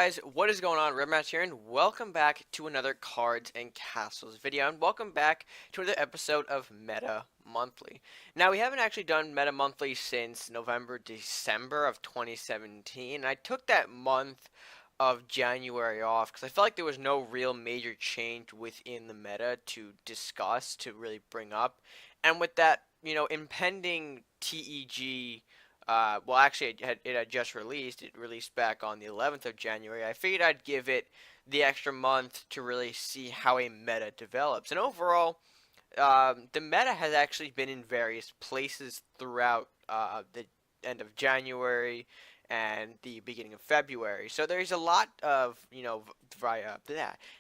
guys, what is going on? Redmatch here, and welcome back to another Cards and Castles video, and welcome back to another episode of Meta Monthly. Now, we haven't actually done Meta Monthly since November, December of 2017, and I took that month of January off because I felt like there was no real major change within the meta to discuss, to really bring up, and with that, impending TEG. Well, actually, it had just released. It released back on the 11th of January. I figured I'd give it the extra month to really see how a meta develops. And overall, the meta has actually been in various places throughout the end of January and the beginning of February. So there's a lot of,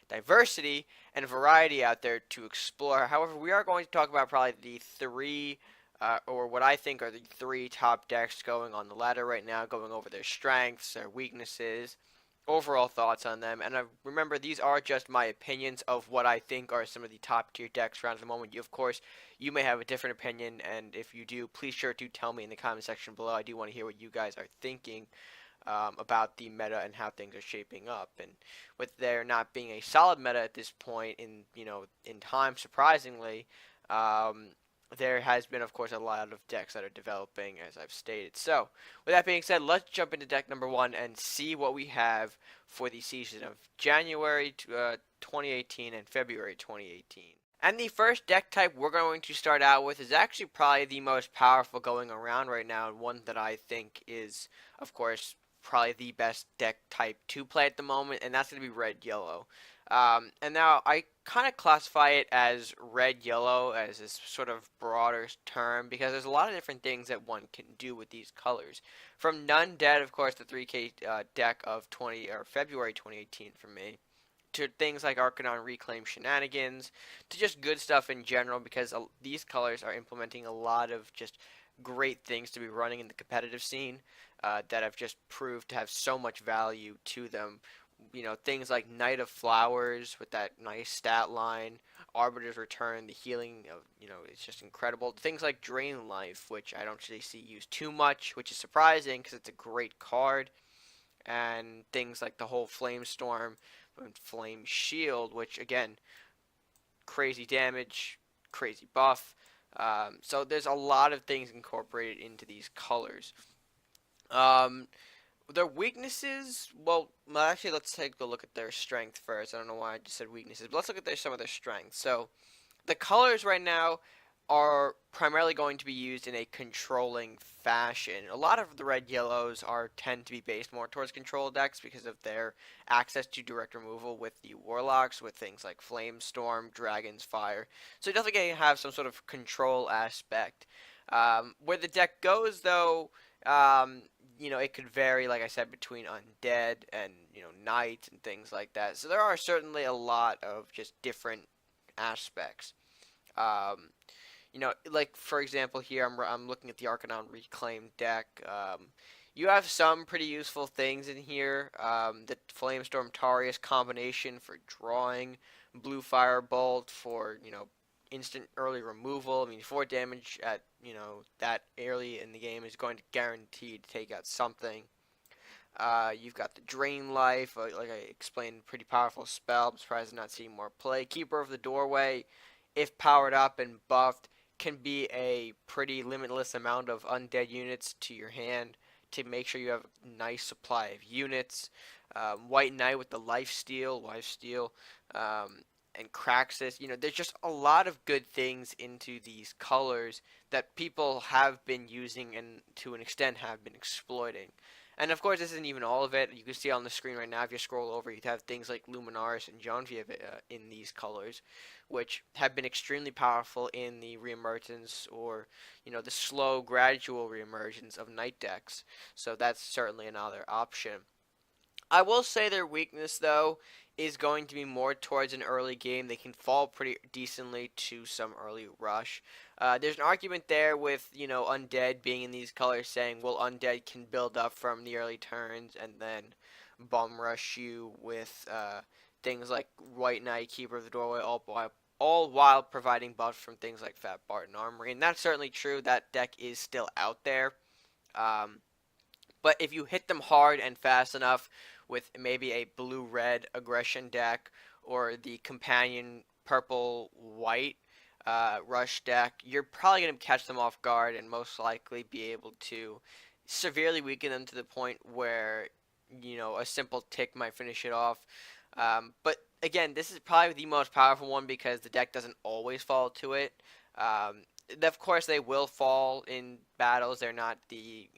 diversity and variety out there to explore. However, we are going to talk about probably the three or what I think are the three top decks going on the ladder right now, going over their strengths, their weaknesses, overall thoughts on them. And remember, these are just my opinions of what I think are some of the top tier decks around the moment. Of course, you may have a different opinion, and if you do, please sure to tell me in the comment section below. I do want to hear what you guys are thinking about the meta and how things are shaping up. And with there not being a solid meta at this point in time, surprisingly. There has been, of course, a lot of decks that are developing, as I've stated. So, with that being said, let's jump into deck number one and see what we have for the season of January 2018 and February 2018. And the first deck type we're going to start out with is actually probably the most powerful going around right now, and one that I think is, of course, probably the best deck type to play at the moment, and that's going to be red-yellow. And now I kind of classify it as red-yellow as this sort of broader term because there's a lot of different things that one can do with these colors. From Undead, of course, the 3K deck of February 2018 for me, to things like Arcanon Reclaim Shenanigans, to just good stuff in general because these colors are implementing a lot of just great things to be running in the competitive scene that have just proved to have so much value to them. Things like Knight of Flowers with that nice stat line, Arbiter's Return, the healing of, it's just incredible. Things like Drain Life, which I don't really see used too much, which is surprising because it's a great card. And things like the whole Flame Storm and Flame Shield, which again, crazy damage, crazy buff. So there's a lot of things incorporated into these colors. Their weaknesses, well, actually, let's take a look at their strength first. I don't know why I just said weaknesses, but let's look at some of their strengths. So, the colors right now are primarily going to be used in a controlling fashion. A lot of the red-yellows tend to be based more towards control decks because of their access to direct removal with the Warlocks, with things like Flame Storm, Dragon's Fire. So, definitely going to have some sort of control aspect. Where the deck goes, though, it could vary, like I said, between Undead and, Knight and things like that. So there are certainly a lot of just different aspects. Like, for example, here I'm looking at the Arcanon Reclaim deck. You have some pretty useful things in here. The Flamestorm Tarius combination for drawing, Blue Firebolt for, instant early removal. I mean, 4 damage at, that early in the game is going to guarantee to take out something. You've got the Drain Life, like I explained, pretty powerful spell. I'm surprised I'm not seeing more play. Keeper of the Doorway, if powered up and buffed, can be a pretty limitless amount of undead units to your hand to make sure you have a nice supply of units. White Knight with the lifesteal, and Craxus. There's just a lot of good things into these colors that people have been using and to an extent have been exploiting. And of course, this isn't even all of it. You can see on the screen right now, if you scroll over, you have things like Luminaris and Genevieve in these colors, which have been extremely powerful in the reemergence or, the slow, gradual reemergence of Knight decks. So that's certainly another option. I will say their weakness, though, is going to be more towards an early game. They can fall pretty decently to some early rush. There's an argument there with, Undead being in these colors saying, well, Undead can build up from the early turns and then bum rush you with things like White Knight, Keeper of the Doorway, all while providing buffs from things like Fat Barton Armory. And that's certainly true. That deck is still out there. But if you hit them hard and fast enough with maybe a blue-red aggression deck or the companion purple-white rush deck, you're probably going to catch them off guard and most likely be able to severely weaken them to the point where, a simple tick might finish it off. But again, this is probably the most powerful one because the deck doesn't always fall to it. Um, of course, they will fall in battles. They're not the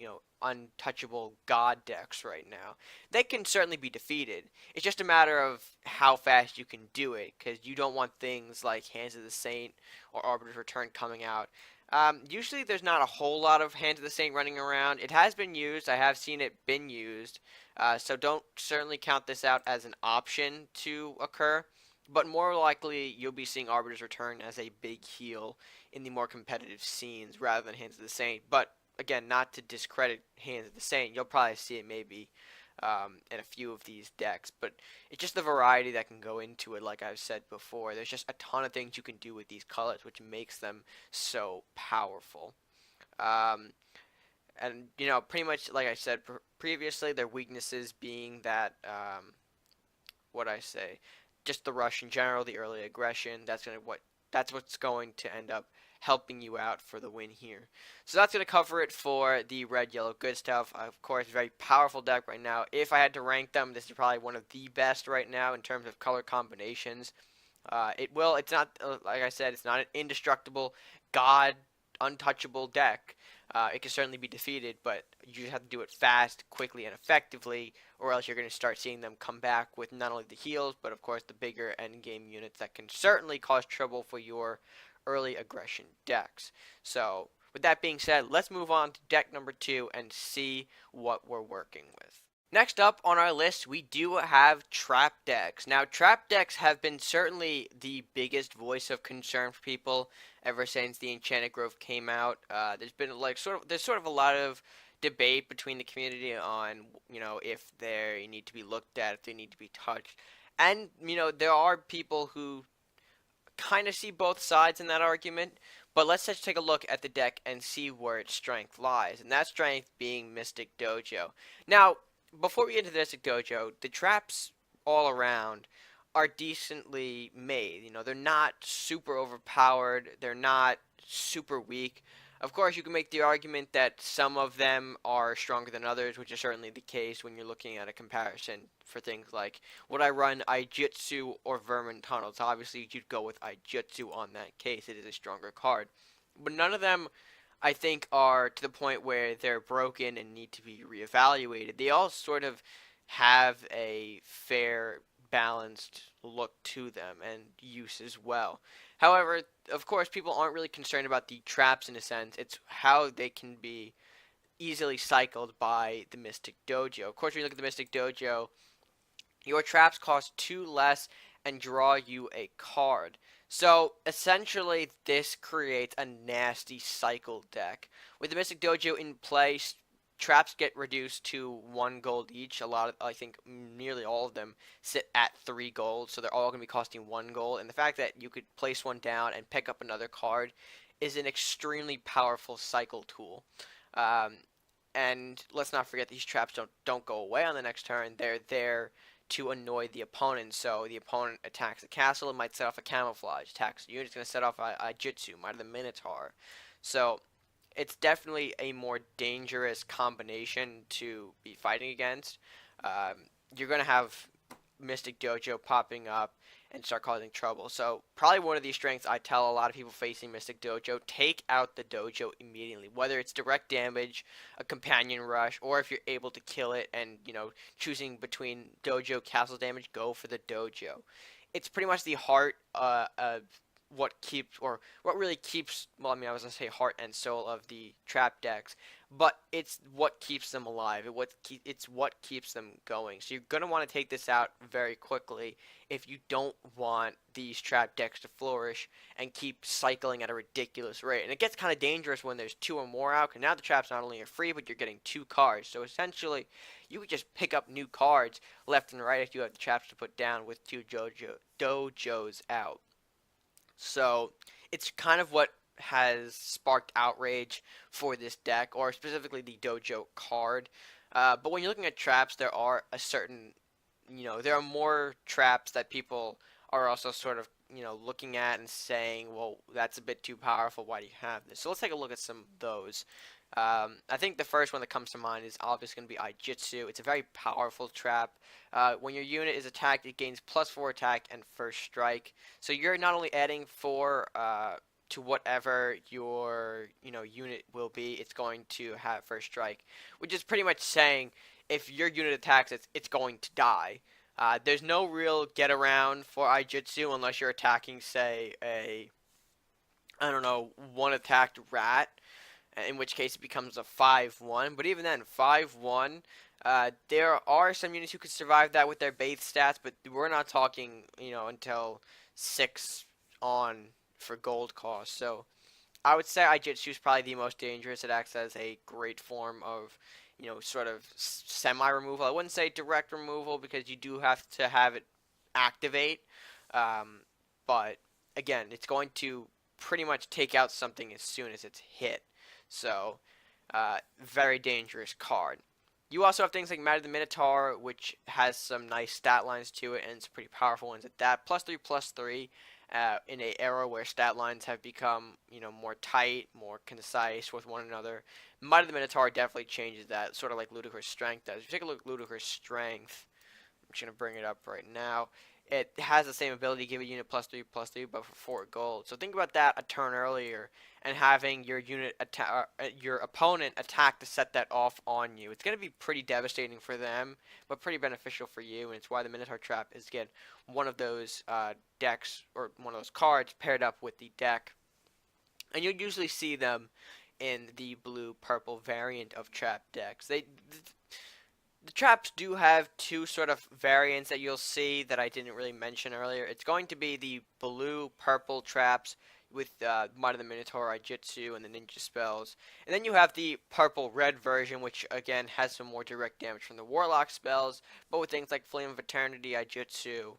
untouchable god decks right now. They can certainly be defeated. It's just a matter of how fast you can do it, because you don't want things like Hands of the Saint or Arbiter's Return coming out. Usually, there's not a whole lot of Hands of the Saint running around. It has been used. I have seen it been used. So don't certainly count this out as an option to occur. But more likely, you'll be seeing Arbiter's Return as a big heal in the more competitive scenes rather than Hands of the Saint. But again, not to discredit Hands of the Saint, you'll probably see it maybe in a few of these decks. But it's just the variety that can go into it, like I've said before. There's just a ton of things you can do with these colors, which makes them so powerful. And pretty much like I said previously, their weaknesses being that what I say, just the rush in general, the early aggression. That's what's going to end up helping you out for the win here. So that's going to cover it for the red, yellow, good stuff. Of course, very powerful deck right now. If I had to rank them, this is probably one of the best right now in terms of color combinations. It's not, like I said, it's not an indestructible, god, untouchable deck. It can certainly be defeated, but you just have to do it fast, quickly, and effectively, or else you're going to start seeing them come back with not only the heals, but of course the bigger endgame units that can certainly cause trouble for your early aggression decks. So, with that being said, let's move on to deck number 2 and see what we're working with. Next up on our list, we do have trap decks. Now, trap decks have been certainly the biggest voice of concern for people ever since the Enchanted Grove came out. There's been there's sort of a lot of debate between the community on if they need to be looked at, if they need to be touched, and there are people who kind of see both sides in that argument. But let's just take a look at the deck and see where its strength lies, and that strength being Mystic Dojo. Now, before we get into the Mystic Dojo, the traps all around are decently made. They're not super overpowered. They're not super weak. Of course, you can make the argument that some of them are stronger than others, which is certainly the case when you're looking at a comparison for things like, would I run Aijutsu or Vermin Tunnels? Obviously, you'd go with Aijutsu on that case. It is a stronger card. But none of them, I think, are to the point where they're broken and need to be reevaluated. They all sort of have a fair, balanced look to them and use as well. However, of course, people aren't really concerned about the traps in a sense. It's how they can be easily cycled by the Mystic Dojo. Of course, when you look at the Mystic Dojo, your traps cost 2 less and draw you a card. So, essentially, this creates a nasty cycle deck. With the Mystic Dojo in place, traps get reduced to 1 gold each. I think nearly all of them sit at 3 gold, so they're all going to be costing 1 gold. And the fact that you could place one down and pick up another card is an extremely powerful cycle tool. And let's not forget these traps don't go away on the next turn. They're there to annoy the opponent. So the opponent attacks the castle, it might set off a camouflage. Attacks the unit, it's going to set off a jutsu, might have the Minotaur. So it's definitely a more dangerous combination to be fighting against. You're going to have Mystic Dojo popping up and start causing trouble. So probably one of these strengths I tell a lot of people facing Mystic Dojo, take out the Dojo immediately. Whether it's direct damage, a companion rush, or if you're able to kill it and, choosing between Dojo, castle damage, go for the Dojo. It's pretty much the heart of what really keeps, I was going to say heart and soul of the trap decks, but it's what keeps them alive. It's what keeps them going. So you're going to want to take this out very quickly if you don't want these trap decks to flourish and keep cycling at a ridiculous rate. And it gets kind of dangerous when there's 2 or more out, because now the traps not only are free, but you're getting 2 cards. So essentially, you could just pick up new cards left and right if you have the traps to put down with 2 dojos out. So it's kind of what has sparked outrage for this deck, or specifically the Dojo card. But when you're looking at traps, there are a certain, there are more traps that people are also sort of, looking at and saying, well, that's a bit too powerful. Why do you have this? So let's take a look at some of those. I think the first one that comes to mind is obviously going to be Aijitsu. It's a very powerful trap. When your unit is attacked, it gains +4 attack and first strike. So you're not only adding 4 to whatever your unit will be, it's going to have first strike, which is pretty much saying if your unit attacks, it's going to die. There's no real get around for Aijitsu unless you're attacking, say, I don't know, one attacked rat, in which case it becomes a 5-1. But even then, 5-1, there are some units who could survive that with their base stats, but we're not talking, until 6 on for gold cost. So I would say Aijitsu is probably the most dangerous. It acts as a great form of, sort of semi-removal. I wouldn't say direct removal because you do have to have it activate. But again, it's going to pretty much take out something as soon as it's hit. So, very dangerous card. You also have things like Might of the Minotaur, which has some nice stat lines to it, and some pretty powerful ones at that. +3/+3, in an era where stat lines have become, more tight, more concise with one another. Might of the Minotaur definitely changes that, sort of like Ludicrous Strength does. If you take a look at Ludicrous Strength, I'm just going to bring it up right now. It has the same ability to give a unit +3/+3, but for 4 gold. So think about that a turn earlier, and having your your opponent attack to set that off on you. It's going to be pretty devastating for them, but pretty beneficial for you, and it's why the Minotaur Trap is, again, one of those decks, or one of those cards paired up with the deck. And you'll usually see them in the blue-purple variant of trap decks. The traps do have 2 sort of variants that you'll see that I didn't really mention earlier. It's going to be the blue-purple traps with Might of the Minotaur, Aijitsu, and the ninja spells. And then you have the purple-red version, which again has some more direct damage from the Warlock spells, but with things like Flame of Eternity, Aijitsu,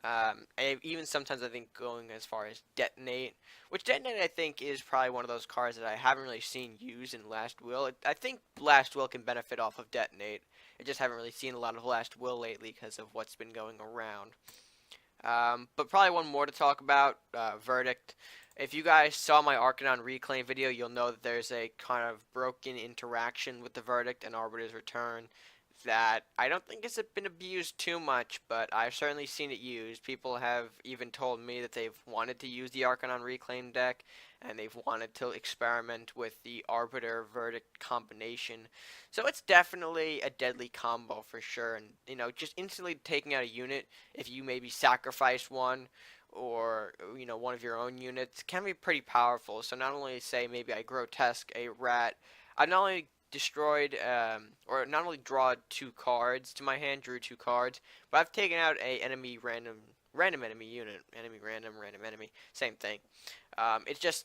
and even sometimes I think going as far as Detonate, which Detonate I think is probably one of those cards that I haven't really seen used in Last Will. I think Last Will can benefit off of Detonate. I just haven't really seen a lot of Last Will lately because of what's been going around. But probably one more to talk about, Verdict. If you guys saw my Arcanon Reclaim video, you'll know that there's a kind of broken interaction with the Verdict and Arbiter's Return that I don't think has been abused too much, but I've certainly seen it used. People have even told me that they've wanted to use the Arcanon Reclaim deck, and they've wanted to experiment with the Arbiter Verdict combination. So it's definitely a deadly combo for sure, and just instantly taking out a unit if you maybe sacrifice one, or one of your own units, can be pretty powerful. So not only say maybe I grotesque a rat, I not only destroyed, or not only draw 2 cards to my hand, drew 2 cards, but I've taken out a enemy random enemy unit, enemy random enemy, same thing. It's just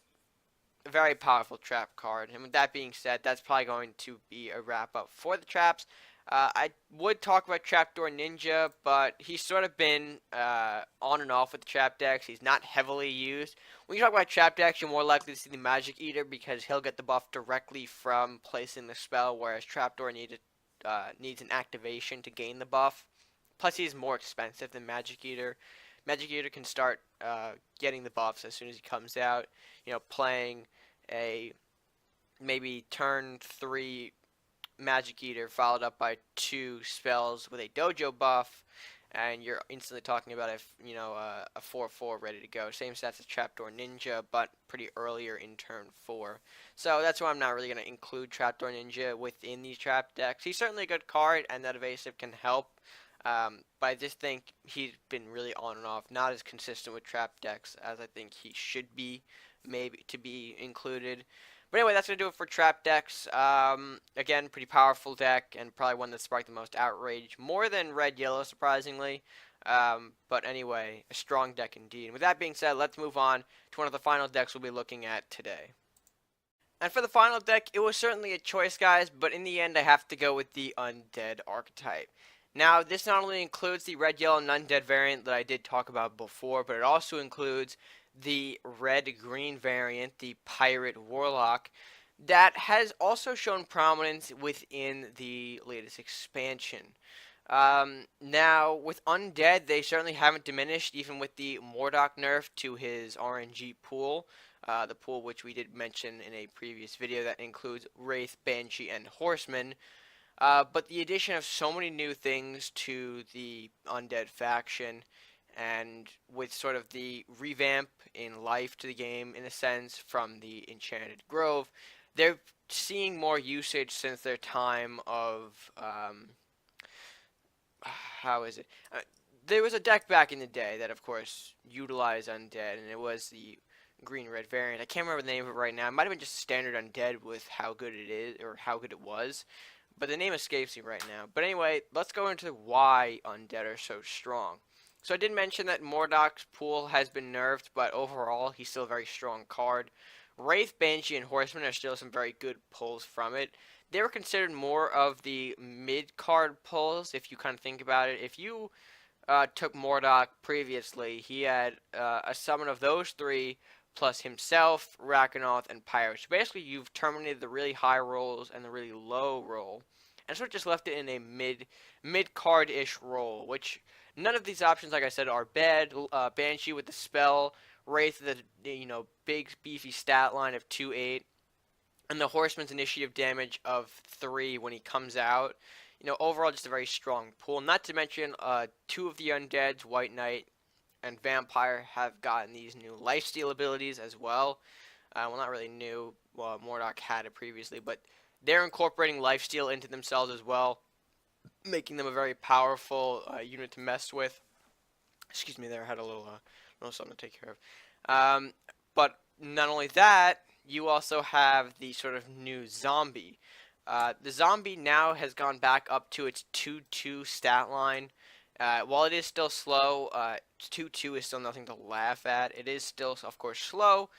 a very powerful trap card. And with that being said, that's probably going to be a wrap up for the traps. I would talk about Trapdoor Ninja, but he's sort of been on and off with the trap decks. He's not heavily used. When you talk about trap decks, you're more likely to see the Magic Eater because he'll get the buff directly from placing the spell, whereas Trapdoor needs an activation to gain the buff. Plus, he's more expensive than Magic Eater. Magic Eater can start getting the buffs as soon as he comes out. Playing a maybe turn 3 Magic Eater followed up by 2 spells with a dojo buff, and you're instantly talking about a 4/4 ready to go. Same stats as Trapdoor Ninja, but pretty earlier in turn 4. So that's why I'm not really going to include Trapdoor Ninja within these trap decks. He's certainly a good card, and that evasive can help. But I just think he's been really on and off, not as consistent with trap decks as I think he should be, maybe to be included. But anyway, that's going to do it for trap decks. Again, pretty powerful deck, and probably one that sparked the most outrage. More than red, yellow, surprisingly. But anyway, a strong deck indeed. And with that being said, let's move on to one of the final decks we'll be looking at today. And for the final deck, it was certainly a choice, guys, but in the end, I have to go with the Undead archetype. Now, this not only includes the red, yellow, and Undead variant that I did talk about before, but it also includes the red-green variant, the Pirate Warlock. that has also shown prominence within the latest expansion. Now, with Undead, they certainly haven't diminished, even with the Mourdock nerf to his RNG pool. The pool which we did mention in a previous video that includes Wraith, Banshee, and Horseman. But the addition of so many new things to the Undead faction, and with sort of the revamp in life to the game, in a sense, from the Enchanted Grove, they're seeing more usage since their time of how is it? There was a deck back in the day that, of course, utilized Undead, and it was the green-red variant. I can't remember the name of it right now. It might have been just standard Undead with how good it is, or how good it was. But the name escapes me right now. But anyway, let's go into why Undead are so strong. So I did mention that Mourdock's pool has been nerfed, but overall, he's still a very strong card. Wraith, Banshee, and Horseman are still some very good pulls from it. They were considered more of the mid-card pulls, if you kind of think about it. If you took Mourdock previously, he had a summon of those three, plus himself, Rakanoth, and Pyro. So basically, you've terminated the really high rolls and the really low roll, and sort of just left it in a mid card ish roll. Which none of these options, like I said, are bad. Banshee with the spell, Wraith the big beefy stat line of 2/8, and the Horseman's initiative damage of 3 when he comes out. Overall, just a very strong pool. Not to mention, two of the Undeads, White Knight and Vampire, have gotten these new lifesteal abilities as well. Well, not really new. Well, Mourdock had it previously, but they're incorporating lifesteal into themselves as well, making them a very powerful unit to mess with. Excuse me, there I had a little something to take care of. But not only that, you also have the sort of new zombie. The zombie now has gone back up to its 2/2 stat line. While it is still slow, 2/2 is still nothing to laugh at. It is still, of course, slow,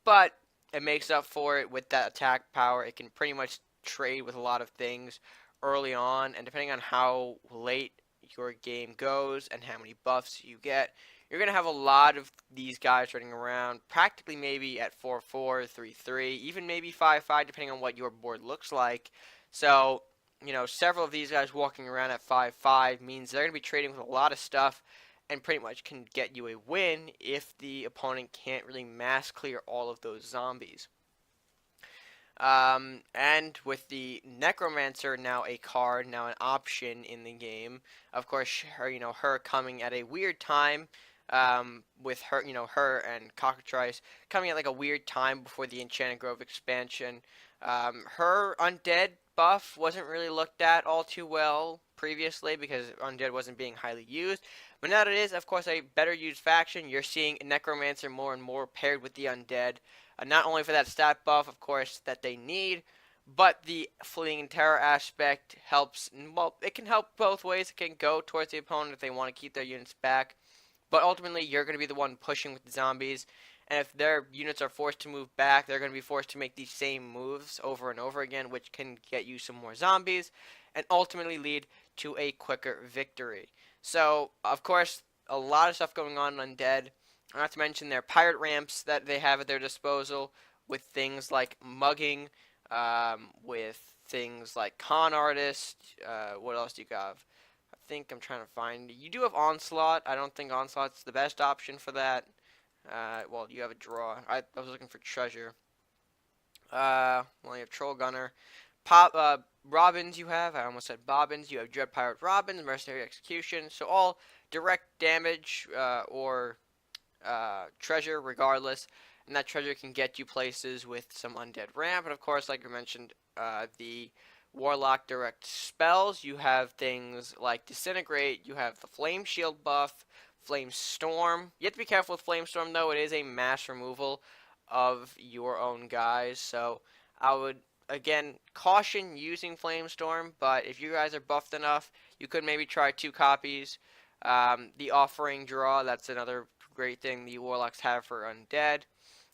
but it makes up for it with that attack power. It can pretty much trade with a lot of things early on, and depending on how late your game goes and how many buffs you get, you're going to have a lot of these guys running around, practically maybe at 4/4, 3/3, even maybe 5/5, depending on what your board looks like. So, several of these guys walking around at 5/5 means they're going to be trading with a lot of stuff and pretty much can get you a win if the opponent can't really mass clear all of those zombies. And with the Necromancer now a card, now an option in the game, of course, her coming at a weird time, with her, her and Cockatrice coming at like a weird time before the Enchanted Grove expansion. Her Undead buff wasn't really looked at all too well previously because Undead wasn't being highly used. But now that it is, of course, a better used faction, you're seeing Necromancer more and more paired with the Undead. Not only for that stat buff, of course, that they need, but the fleeing terror aspect helps. Well, it can help both ways. It can go towards the opponent if they want to keep their units back, but ultimately you're going to be the one pushing with the zombies. And if their units are forced to move back, they're going to be forced to make these same moves over and over again, which can get you some more zombies and ultimately lead to a quicker victory. So, of course, a lot of stuff going on in Undead. Not to mention their pirate ramps that they have at their disposal with things like mugging, with things like con artist. What else do you have? I think I'm trying to find. You do have onslaught. I don't think onslaught's the best option for that. Well, you have a draw. I was looking for treasure. Well, you have troll gunner. Robins you have. I almost said bobbins. You have dread pirate robins, mercenary execution. So all direct damage or treasure regardless, and that treasure can get you places with some undead ramp. And of course, like I mentioned, the Warlock direct spells, you have things like disintegrate, you have the flame shield buff, flame storm. You have to be careful with flame storm though. It is a mass removal of your own guys, so I would again caution using flame storm, but if you guys are buffed enough, you could maybe try 2 copies. The offering draw, that's another great thing the Warlocks have for Undead.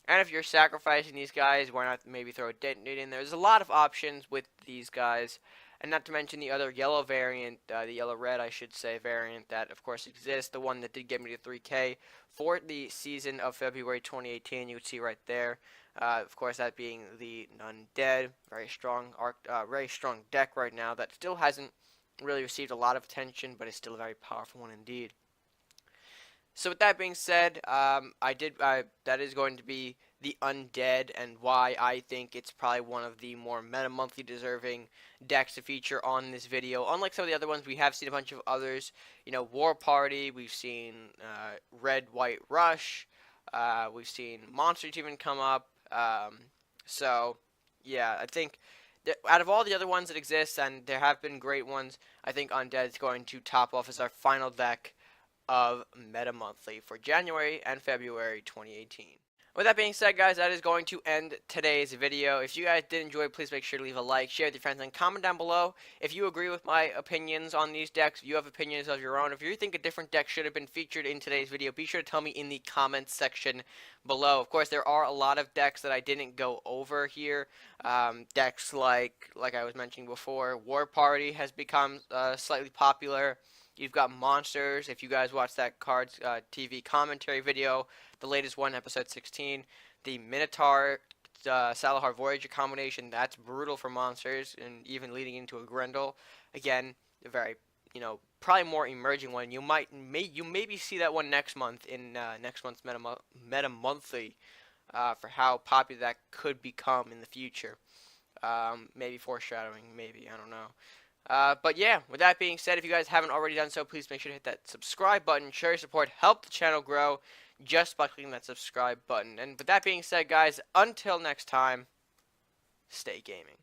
And if you're sacrificing these guys, why not maybe throw a detonate in there? There's a lot of options with these guys, and not to mention the other yellow variant, the yellow-red, I should say, variant that, of course, exists, the one that did get me to 3K for the season of February 2018, you would see right there. Of course, that being the Undead, very strong deck right now that still hasn't really received a lot of attention, but is still a very powerful one indeed. So with that being said, that is going to be the Undead, and why I think it's probably one of the more meta monthly deserving decks to feature on this video. Unlike some of the other ones, we have seen a bunch of others. You know, War Party, we've seen Red White Rush, we've seen Monsters even come up. So yeah, I think out of all the other ones that exist, and there have been great ones, I think Undead is going to top off as our final deck of Meta Monthly for January and February 2018. With that being said, guys, that is going to end today's video. If you guys did enjoy, please make sure to leave a like, share with your friends, and comment down below if you agree with my opinions on these decks, if you have opinions of your own. If you think a different deck should have been featured in today's video, be sure to tell me in the comments section below. Of course, there are a lot of decks that I didn't go over here. Decks like I was mentioning before, War Party has become slightly popular. You've got Monsters. If you guys watched that Cards TV commentary video, the latest one, episode 16, the Minotaur Salahar Voyager combination, that's brutal for Monsters, and even leading into a Grendel. Again, a very, probably more emerging one. You maybe see that one next month in next month's Meta Monthly for how popular that could become in the future. Maybe foreshadowing, maybe, I don't know. But yeah, with that being said, if you guys haven't already done so, please make sure to hit that subscribe button. Show your support, help the channel grow just by clicking that subscribe button. And with that being said, guys, until next time, stay gaming.